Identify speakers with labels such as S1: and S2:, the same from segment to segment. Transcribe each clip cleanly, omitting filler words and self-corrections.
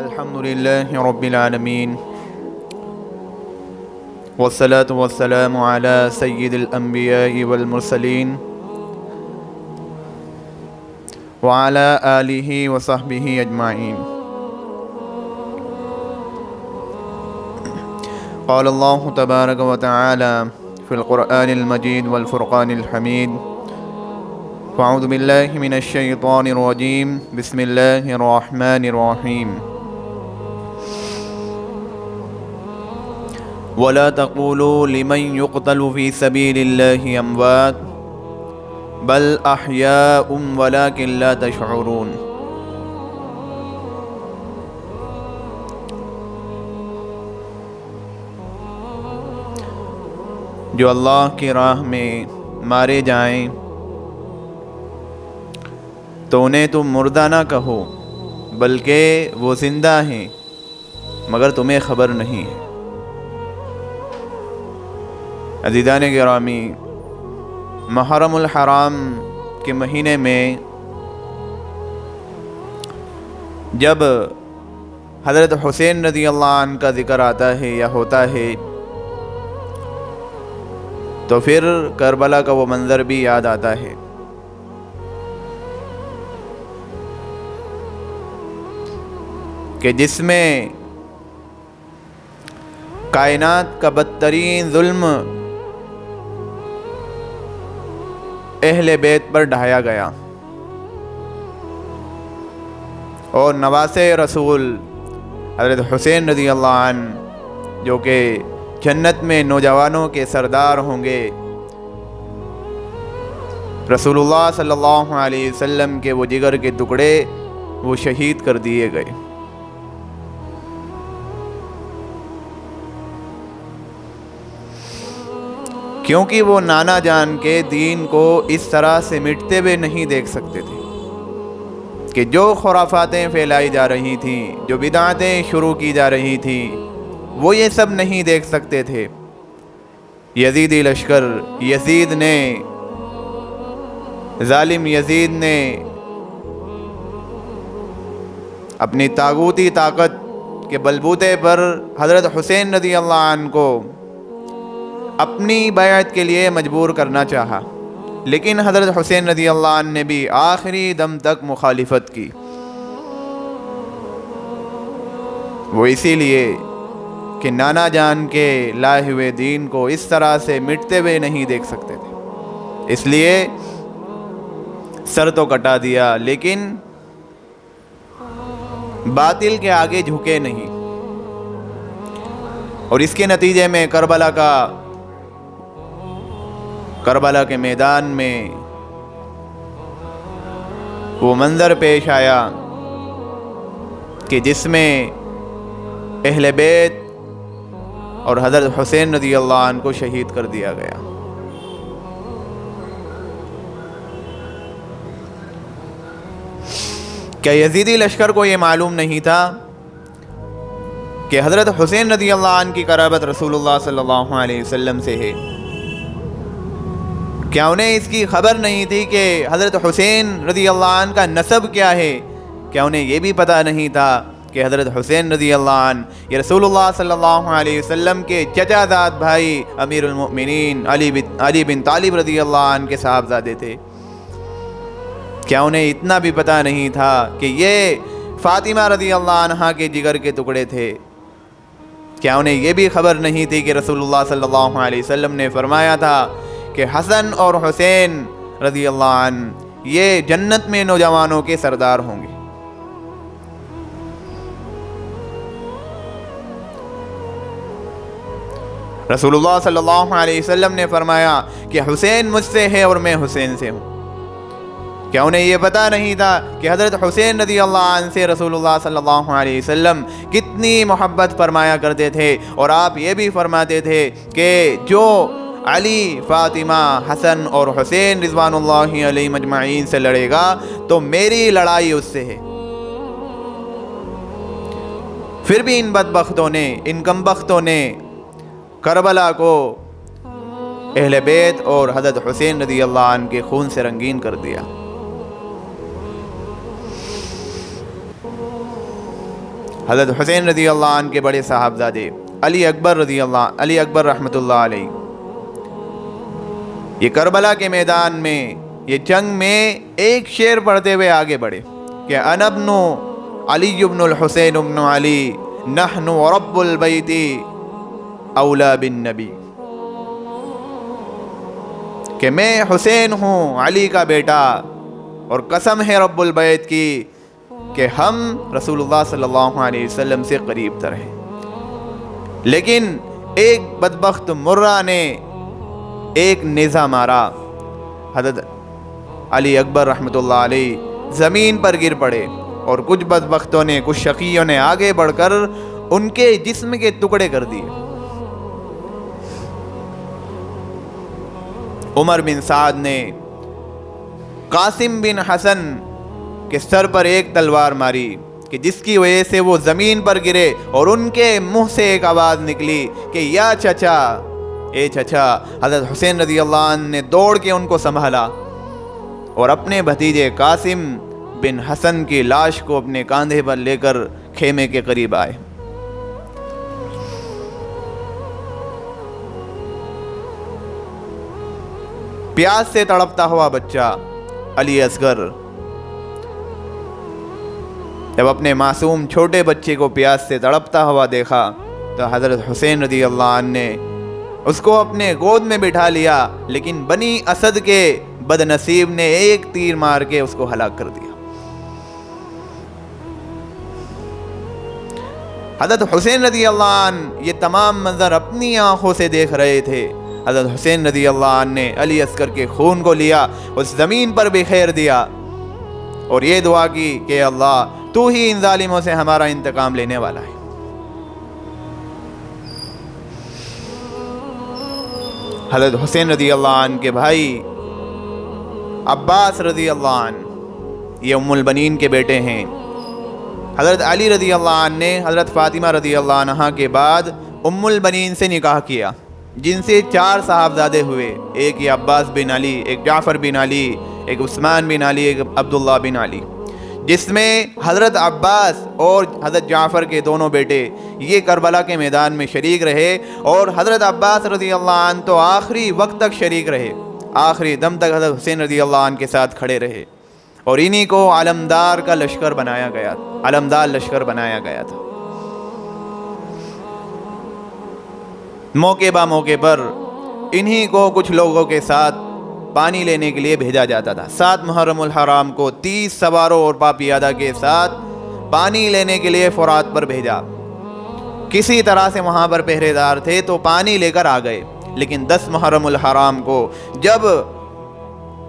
S1: الحمد لله رب العالمين والصلاة والسلام على سيد الأنبياء والمرسلين وعلى آله وصحبه أجمعين. قال الله تبارك وتعالى في القرآن المجيد والفرقان الحميد: فأعوذ بالله من الشيطان الرجيم، بسم الله الرحمن الرحيم. ولا تقولوا لمن يقتل في سبيل الله أموات بل أحياء ولكن لا تشعرون. جو اللہ کی راہ میں مارے جائیں تو انہیں تم مردہ نہ کہو، بلکہ وہ زندہ ہیں مگر تمہیں خبر نہیں ہے۔ عزیزان گرامی، محرم الحرام کے مہینے میں جب حضرت حسین رضی اللہ عنہ کا ذکر آتا ہے یا ہوتا ہے تو پھر کربلا کا وہ منظر بھی یاد آتا ہے کہ جس میں کائنات کا بدترین ظلم اہل بیت پر ڈھایا گیا، اور نواسے رسول حضرت حسین رضی اللہ عنہ جو کہ جنت میں نوجوانوں کے سردار ہوں گے، رسول اللہ صلی اللہ علیہ وسلم کے وہ جگر کے ٹکڑے وہ شہید کر دیے گئے۔ کیونکہ وہ نانا جان کے دین کو اس طرح سے مٹتے ہوئے نہیں دیکھ سکتے تھے کہ جو خرافاتیں پھیلائی جا رہی تھیں، جو بدعتیں شروع کی جا رہی تھیں، وہ یہ سب نہیں دیکھ سکتے تھے۔ یزیدی لشکر، یزید نے، ظالم یزید نے اپنی طاغوتی طاقت کے بلبوتے پر حضرت حسین رضی اللہ عنہ کو اپنی بیعت کے لیے مجبور کرنا چاہا، لیکن حضرت حسین رضی اللہ عنہ نے بھی آخری دم تک مخالفت کی۔ وہ اسی لیے کہ نانا جان کے لائے ہوئے دین کو اس طرح سے مٹتے ہوئے نہیں دیکھ سکتے تھے، اس لیے سر تو کٹا دیا لیکن باطل کے آگے جھکے نہیں، اور اس کے نتیجے میں کربلا کے میدان میں وہ منظر پیش آیا کہ جس میں اہل بیت اور حضرت حسین رضی اللہ عنہ کو شہید کر دیا گیا۔ کیا یزیدی لشکر کو یہ معلوم نہیں تھا کہ حضرت حسین رضی اللہ عنہ کی قرابت رسول اللہ صلی اللہ علیہ وسلم سے ہے؟ کیا انہیں اس کی خبر نہیں تھی کہ حضرت حسین رضی اللہ عنہ کا نسب کیا ہے؟ کیا انہیں یہ بھی پتہ نہیں تھا کہ حضرت حسین رضی اللہ عنہ یہ رسول اللہ صلی اللہ علیہ وسلم کے چچا زاد بھائی امیر المؤمنین علی بن طالب رضی اللہ عنہ کے صاحبزادے تھے؟ کیا انہیں اتنا بھی پتہ نہیں تھا کہ یہ فاطمہ رضی اللہ عنہ کے جگر کے ٹکڑے تھے؟ کیا انہیں یہ بھی خبر نہیں تھی کہ رسول اللہ صلی اللہ علیہ وسلم نے فرمایا تھا کہ حسن اور حسین رضی اللہ عنہ یہ جنت میں نوجوانوں کے سردار ہوں گے؟ رسول اللہ صلی اللہ علیہ وسلم نے فرمایا کہ حسین مجھ سے ہے اور میں حسین سے ہوں۔ کیا انہیں یہ پتہ نہیں تھا کہ حضرت حسین رضی اللہ عنہ سے رسول اللہ صلی اللہ علیہ وسلم کتنی محبت فرمایا کرتے تھے، اور آپ یہ بھی فرماتے تھے کہ جو علی، فاطمہ، حسن اور حسین رضوان اللہ علیہم اجمعین سے لڑے گا تو میری لڑائی اس سے ہے۔ پھر بھی ان بدبختوں نے، ان کمبختوں نے کربلا کو اہل بیت اور حضرت حسین رضی اللہ عنہ کے خون سے رنگین کر دیا۔ حضرت حسین رضی اللہ عنہ کے بڑے صاحبزادے علی اکبر رحمۃ اللہ علیہ، یہ کربلا کے میدان میں، یہ جنگ میں ایک شعر پڑھتے ہوئے آگے بڑھے کہ انا ابن علی ابن الحسین ابن علی نحن رب البیت اولا بالنبی، کہ میں حسین ہوں علی کا بیٹا، اور قسم ہے رب البیت کی کہ ہم رسول اللہ صلی اللہ علیہ وسلم سے قریب تر ہیں۔ لیکن ایک بدبخت مرہ نے ایک نیزہ مارا، حضرت علی اکبر رحمۃ اللہ علیہ زمین پر گر پڑے، اور کچھ بدبختوں نے، کچھ شقیوں نے آگے بڑھ کر ان کے جسم کے ٹکڑے کر دیے۔ عمر بن سعد نے قاسم بن حسن کے سر پر ایک تلوار ماری کہ جس کی وجہ سے وہ زمین پر گرے، اور ان کے منہ سے ایک آواز نکلی کہ یا چچا، اے چچا۔ حضرت حسین رضی اللہ عنہ نے دوڑ کے ان کو سنبھالا اور اپنے بھتیجے قاسم بن حسن کی لاش کو اپنے کاندھے پر لے کر خیمے کے قریب آئے۔ پیاس سے تڑپتا ہوا بچہ علی اصغر جب اپنے معصوم چھوٹے بچے کو پیاس سے تڑپتا ہوا دیکھا تو حضرت حسین رضی اللہ عنہ نے اس کو اپنے گود میں بٹھا لیا، لیکن بنی اسد کے بد نصیب نے ایک تیر مار کے اس کو ہلاک کر دیا۔ حضرت حسین رضی اللہ عنہ یہ تمام منظر اپنی آنکھوں سے دیکھ رہے تھے۔ حضرت حسین رضی اللہ عنہ نے علی اصغر کے خون کو لیا، اس زمین پر بکھیر دیا، اور یہ دعا کی کہ اللہ تو ہی ان ظالموں سے ہمارا انتقام لینے والا ہے۔ حضرت حسین رضی اللہ عنہ کے بھائی عباس رضی اللہ عنہ یہ ام البنین کے بیٹے ہیں۔ حضرت علی رضی اللہ عنہ نے حضرت فاطمہ رضی اللہ عنہا کے بعد ام البنین سے نکاح کیا، جن سے 4 صاحبزادے ہوئے، ایک یہ عباس بن علی، ایک جعفر بن علی، ایک عثمان بن علی، ایک عبداللہ بن علی، جس میں حضرت عباس اور حضرت جعفر کے دونوں بیٹے یہ کربلا کے میدان میں شریک رہے، اور حضرت عباس رضی اللہ عنہ تو آخری وقت تک شریک رہے، آخری دم تک حضرت حسین رضی اللہ عنہ کے ساتھ کھڑے رہے، اور انہی کو علمدار کا لشکر بنایا گیا، علمدار لشکر بنایا گیا تھا۔ موقع با موقع پر انہی کو کچھ لوگوں کے ساتھ پانی لینے کے لیے بھیجا جاتا تھا۔ 7 محرم الحرام کو 30 سواروں اور پاپیادہ کے ساتھ پانی لینے کے لیے فرات پر بھیجا۔ کسی طرح سے وہاں پر پہرے دار تھے تو پانی لے کر آ گئے، لیکن 10 محرم الحرام کو جب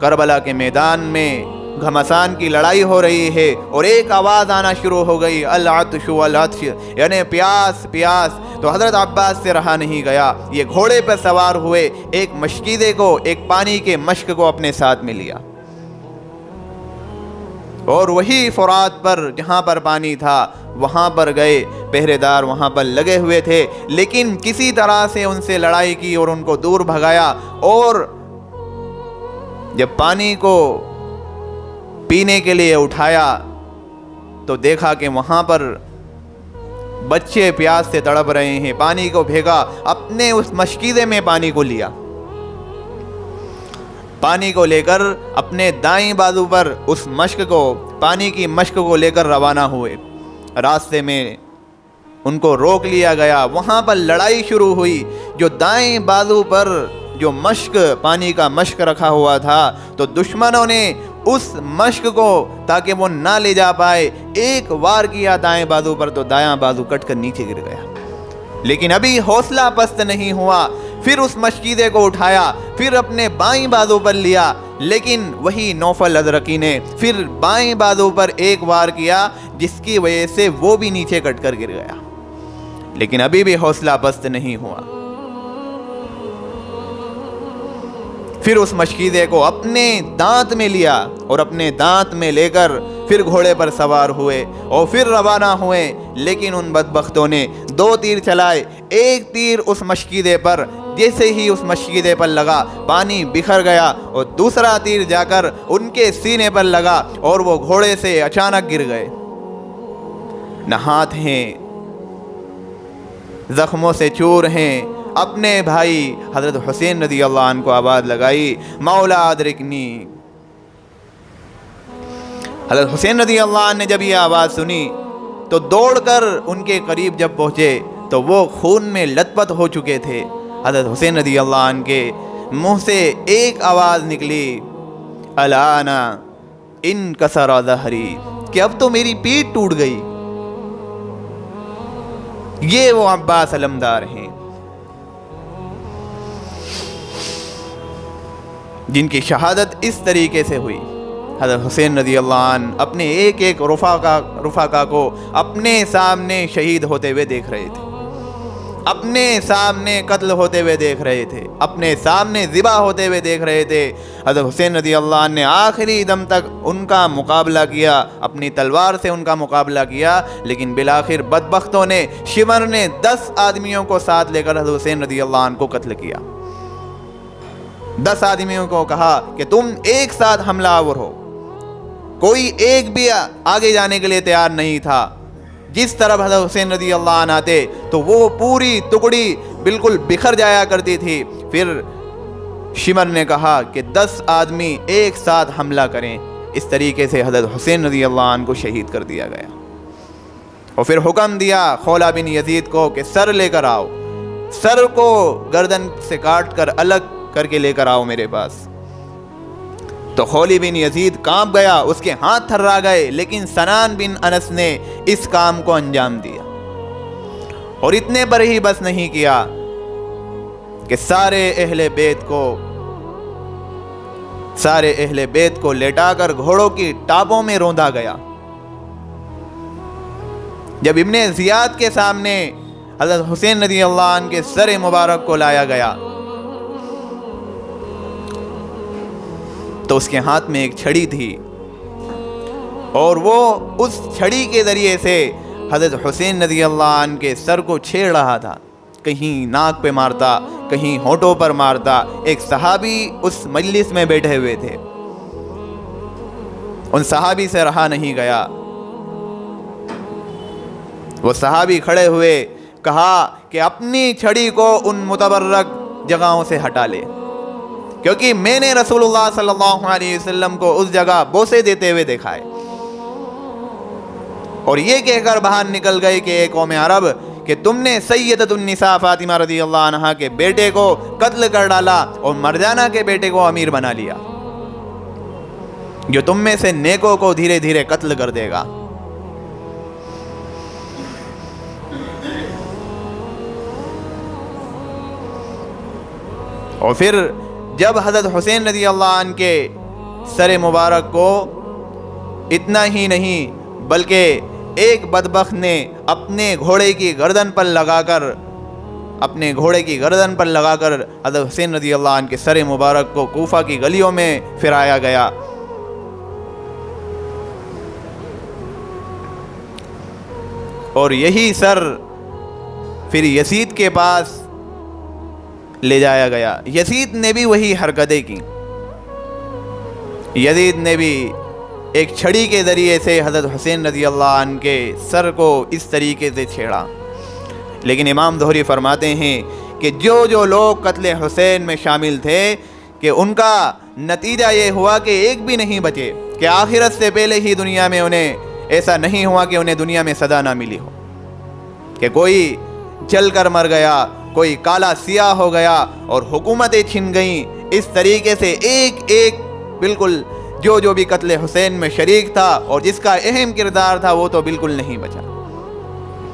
S1: کربلا کے میدان میں گھمسان کی لڑائی ہو رہی ہے اور ایک آواز آنا شروع ہو گئی العطش والعطش، یعنی پیاس پیاس، تو حضرت عباس سے رہا نہیں گیا، یہ گھوڑے پر سوار ہوئے، ایک مشکیزے کو، ایک پانی کے مشک کو اپنے ساتھ میں لیا، اور وہی فرات پر جہاں پر پانی تھا وہاں پر گئے، پہرے دار وہاں پر لگے ہوئے تھے، لیکن کسی طرح سے ان سے لڑائی کی اور ان کو دور بھگایا، اور جب پانی کو پینے کے لیے اٹھایا تو دیکھا کہ وہاں پر بچے پیاس سے تڑپ رہے ہیں، پانی کو بھیگا، اپنے اس مشکیزے میں پانی کو لیا، پانی کو لے کر اپنے دائیں بازو پر اس مشک کو، پانی کی مشک کو لے کر روانہ ہوئے۔ راستے میں ان کو روک لیا گیا، وہاں پر لڑائی شروع ہوئی، جو دائیں بازو پر جو مشک، پانی کا مشک رکھا ہوا تھا، تو دشمنوں نے اس مشک کو تاکہ وہ نہ لے جا پائے ایک وار کیا دائیں بازو پر، تو دایاں بازو کٹ کر نیچے گر گیا، لیکن ابھی حوصلہ پست نہیں ہوا، پھر اس مشکیزے کو اٹھایا، پھر اپنے بائیں بازو پر لیا، لیکن وہی نوفل ازرقی نے پھر بائیں بازو پر ایک وار کیا، جس کی وجہ سے وہ بھی نیچے کٹ کر گر گیا، لیکن ابھی بھی حوصلہ پست نہیں ہوا۔ پھر اس مشکیزے کو اپنے دانت میں لیا اور اپنے دانت میں لے کر پھر گھوڑے پر سوار ہوئے اور پھر روانہ ہوئے، لیکن ان بدبختوں نے 2 تیر چلائے، ایک تیر اس مشکیزے پر، جیسے ہی اس مشکیزے پر لگا پانی بکھر گیا، اور دوسرا تیر جا کر ان کے سینے پر لگا اور وہ گھوڑے سے اچانک گر گئے۔ نہ ہاتھ ہیں، زخموں سے چور ہیں، اپنے بھائی حضرت حسین رضی اللہ عنہ کو آواز لگائی، مولا ادرکنی۔ حضرت حسین رضی اللہ عنہ نے جب یہ آواز سنی تو دوڑ کر ان کے قریب جب پہنچے تو وہ خون میں لت پت ہو چکے تھے۔ حضرت حسین رضی اللہ عنہ کے منہ سے ایک آواز نکلی، الانا انکسر ظہری، کہ اب تو میری پیٹھ ٹوٹ گئی۔ یہ وہ عباس علمدار ہیں جن کی شہادت اس طریقے سے ہوئی۔ حضرت حسین رضی اللہ عنہ اپنے ایک ایک رفاقہ کو اپنے سامنے شہید ہوتے ہوئے دیکھ رہے تھے، اپنے سامنے قتل ہوتے ہوئے دیکھ رہے تھے، اپنے سامنے ذبح ہوتے ہوئے دیکھ رہے تھے۔ حضرت حسین رضی اللہ عنہ نے آخری دم تک ان کا مقابلہ کیا، اپنی تلوار سے ان کا مقابلہ کیا، لیکن بالآخر بدبختوں نے، شمر نے 10 آدمیوں کو ساتھ لے کر حضرت حسین رضی اللہ عنہ کو قتل کیا۔ 10 آدمیوں کو کہا کہ تم ایک ساتھ حملہ آور ہو، کوئی ایک بھی آگے جانے کے لیے تیار نہیں تھا۔ جس طرف حضرت حسین رضی اللہ عنہ آتے تو وہ پوری ٹکڑی بالکل بکھر جایا کرتی تھی۔ پھر شمر نے کہا کہ 10 آدمی ایک ساتھ حملہ کریں۔ اس طریقے سے حضرت حسین رضی اللہ عنہ کو شہید کر دیا گیا، اور پھر حکم دیا خولہ بن یزید کو کہ سر لے کر آؤ، سر کو گردن سے کاٹ کر الگ کر کے لے کر آؤ میرے پاس۔ تو خولی بن یزید کانپ گیا، اس کے ہاتھ تھرا گئے، لیکن سنان بن انس نے اس کام کو انجام دیا، اور اتنے پر ہی بس نہیں کیا کہ سارے اہل بیت کو لیٹا کر گھوڑوں کی ٹاپوں میں روندا گیا۔ جب ابن زیاد کے سامنے حضرت حسین رضی اللہ عنہ کے سر مبارک کو لایا گیا تو اس کے ہاتھ میں ایک چھڑی تھی، اور وہ اس چھڑی کے ذریعے سے حضرت حسین رضی اللہ عنہ کے سر کو چھیڑ رہا تھا، کہیں ناک پہ مارتا، کہیں ہونٹوں پر مارتا۔ ایک صحابی اس مجلس میں بیٹھے ہوئے تھے، ان صحابی سے رہا نہیں گیا، وہ صحابی کھڑے ہوئے، کہا کہ اپنی چھڑی کو ان متبرک جگہوں سے ہٹا لے، کیونکہ میں نے رسول اللہ صلی اللہ علیہ وسلم کو اس جگہ بوسے دیتے ہوئے دیکھا ہے۔ اور یہ کہہ کر باہر نکل گئے کہ اے قوم عرب، کہ تم نے سیدۃ النساء فاطمہ رضی اللہ عنہا کے بیٹے کو قتل کر ڈالا اور مرجانہ کے بیٹے کو امیر بنا لیا، جو تم میں سے نیکوں کو دھیرے دھیرے قتل کر دے گا۔ اور پھر جب حضرت حسین رضی اللہ عنہ کے سر مبارک کو اتنا ہی نہیں بلکہ ایک بدبخت نے اپنے گھوڑے کی گردن پر لگا کر حضرت حسین رضی اللہ عنہ کے سر مبارک کو کوفہ کی گلیوں میں پھرایا گیا۔ اور یہی سر پھر یزید کے پاس لے جایا گیا۔ یزید نے بھی وہی حرکتیں کی، یزید نے بھی ایک چھڑی کے ذریعے سے حضرت حسین رضی اللہ عنہ کے سر کو اس طریقے سے چھیڑا۔ لیکن امام ظہری فرماتے ہیں کہ جو لوگ قتل حسین میں شامل تھے کہ ان کا نتیجہ یہ ہوا کہ ایک بھی نہیں بچے، کہ آخرت سے پہلے ہی دنیا میں انہیں ایسا نہیں ہوا کہ انہیں دنیا میں سزا نہ ملی ہو، کہ کوئی جل کر مر گیا، کوئی کالا سیاہ ہو گیا اور حکومتیں چھن گئیں۔ اس طریقے سے ایک ایک بالکل جو بھی قتل حسین میں شریک تھا اور جس کا اہم کردار تھا وہ تو بالکل نہیں بچا۔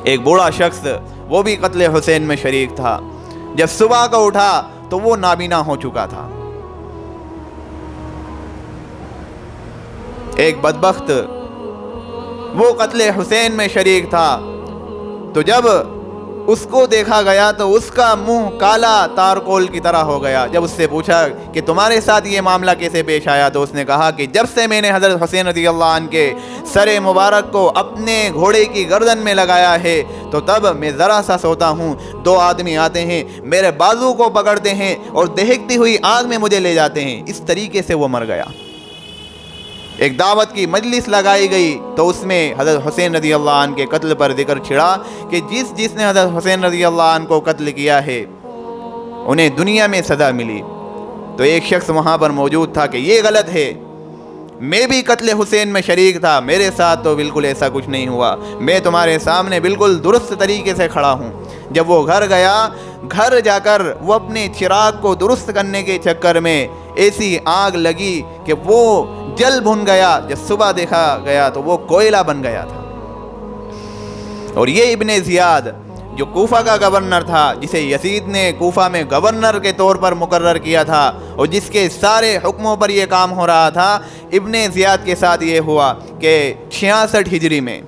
S1: ایک بوڑھا شخص وہ بھی قتل حسین میں شریک تھا، جب صبح کو اٹھا تو وہ نابینا ہو چکا تھا۔ ایک بدبخت وہ قتل حسین میں شریک تھا، تو جب اس کو دیکھا گیا تو اس کا منہ کالا تارکول کی طرح ہو گیا۔ جب اس سے پوچھا کہ تمہارے ساتھ یہ معاملہ کیسے پیش آیا، تو اس نے کہا کہ جب سے میں نے حضرت حسین رضی اللہ عنہ کے سر مبارک کو اپنے گھوڑے کی گردن میں لگایا ہے تو تب میں ذرا سا سوتا ہوں، 2 آدمی آتے ہیں، میرے بازو کو پکڑتے ہیں اور دہکتی ہوئی آگ میں مجھے لے جاتے ہیں۔ اس طریقے سے وہ مر گیا۔ ایک دعوت کی مجلس لگائی گئی تو اس میں حضرت حسین رضی اللہ عنہ کے قتل پر ذکر چھڑا کہ جس نے حضرت حسین رضی اللہ عنہ کو قتل کیا ہے انہیں دنیا میں سزا ملی. تو ایک شخص وہاں پر موجود تھا کہ یہ غلط ہے، میں بھی قتل حسین میں شریک تھا، میرے ساتھ تو بالکل ایسا کچھ نہیں ہوا، میں تمہارے سامنے بالکل درست طریقے سے کھڑا ہوں. جب وہ گھر گیا، گھر جا کر وہ اپنے چراغ کو درست کرنے کے چکر میں ایسی آگ لگی کہ وہ جل بھن گیا. جب صبح دیکھا گیا تو وہ کوئلہ بن گیا تھا. اور یہ ابن زیاد جو کوفہ کا گورنر تھا، جسے یزید نے کوفہ میں گورنر کے طور پر مقرر کیا تھا اور جس کے سارے حکموں پر یہ کام ہو رہا تھا، ابن زیاد کے ساتھ یہ ہوا کہ 66 ہجری میں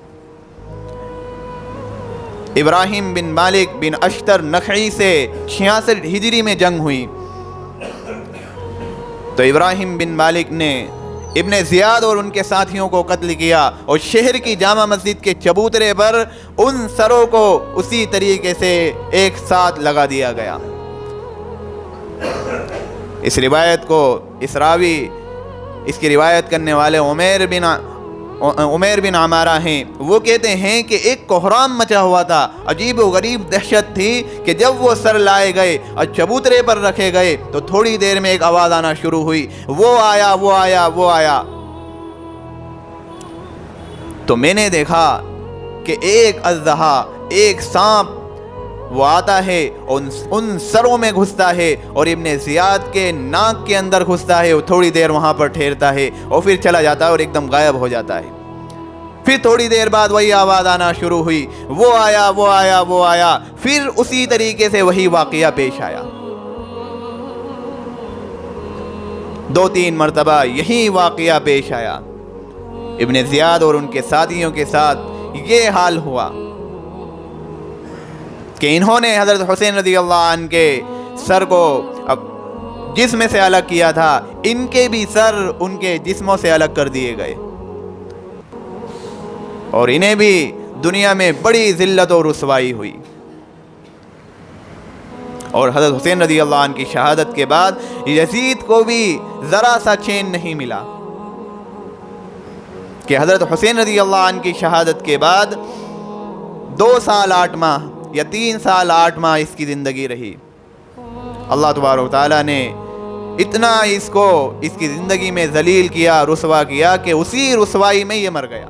S1: ابراہیم بن مالک بن اشتر نخعی سے 66 ہجری میں جنگ ہوئی. تو ابراہیم بن مالک نے ابن زیاد اور ان کے ساتھیوں کو قتل کیا اور شہر کی جامع مسجد کے چبوترے پر ان سروں کو اسی طریقے سے ایک ساتھ لگا دیا گیا. اس روایت کو اس کی روایت کرنے والے عمیر بن عمارہ ہیں. وہ کہتے ہیں کہ ایک کوہرام مچا ہوا تھا، عجیب و غریب دہشت تھی کہ جب وہ سر لائے گئے اور چبوترے پر رکھے گئے تو تھوڑی دیر میں ایک آواز آنا شروع ہوئی، وہ آیا وہ آیا وہ آیا. تو میں نے دیکھا کہ ایک اژدہا، ایک سانپ وہ آتا ہے اور ان سروں میں گھستا ہے اور ابن زیاد کے ناک کے اندر گھستا ہے. وہ تھوڑی دیر وہاں پر ٹھہرتا ہے اور پھر چلا جاتا ہے اور ایک دم غائب ہو جاتا ہے. پھر تھوڑی دیر بعد وہی آواز آنا شروع ہوئی، وہ آیا وہ آیا وہ آیا. پھر اسی طریقے سے وہی واقعہ پیش آیا. 2-3 مرتبہ یہی واقعہ پیش آیا. ابن زیاد اور ان کے ساتھیوں کے ساتھ یہ حال ہوا کہ انہوں نے حضرت حسین رضی اللہ عنہ کے سر کو جسم سے الگ کیا تھا، ان کے بھی سر ان کے جسموں سے الگ کر دیے گئے اور انہیں بھی دنیا میں بڑی ذلت و رسوائی ہوئی. اور حضرت حسین رضی اللہ عنہ کی شہادت کے بعد یزید کو بھی ذرا سا چین نہیں ملا کہ حضرت حسین رضی اللہ عنہ کی شہادت کے بعد 2 سال 8 ماہ یا 3 سال 8 ماہ اس کی زندگی رہی. اللہ تبارک و تعالیٰ نے اتنا اس کی زندگی میں ذلیل کیا، رسوا کیا کہ اسی رسوائی میں یہ مر گیا.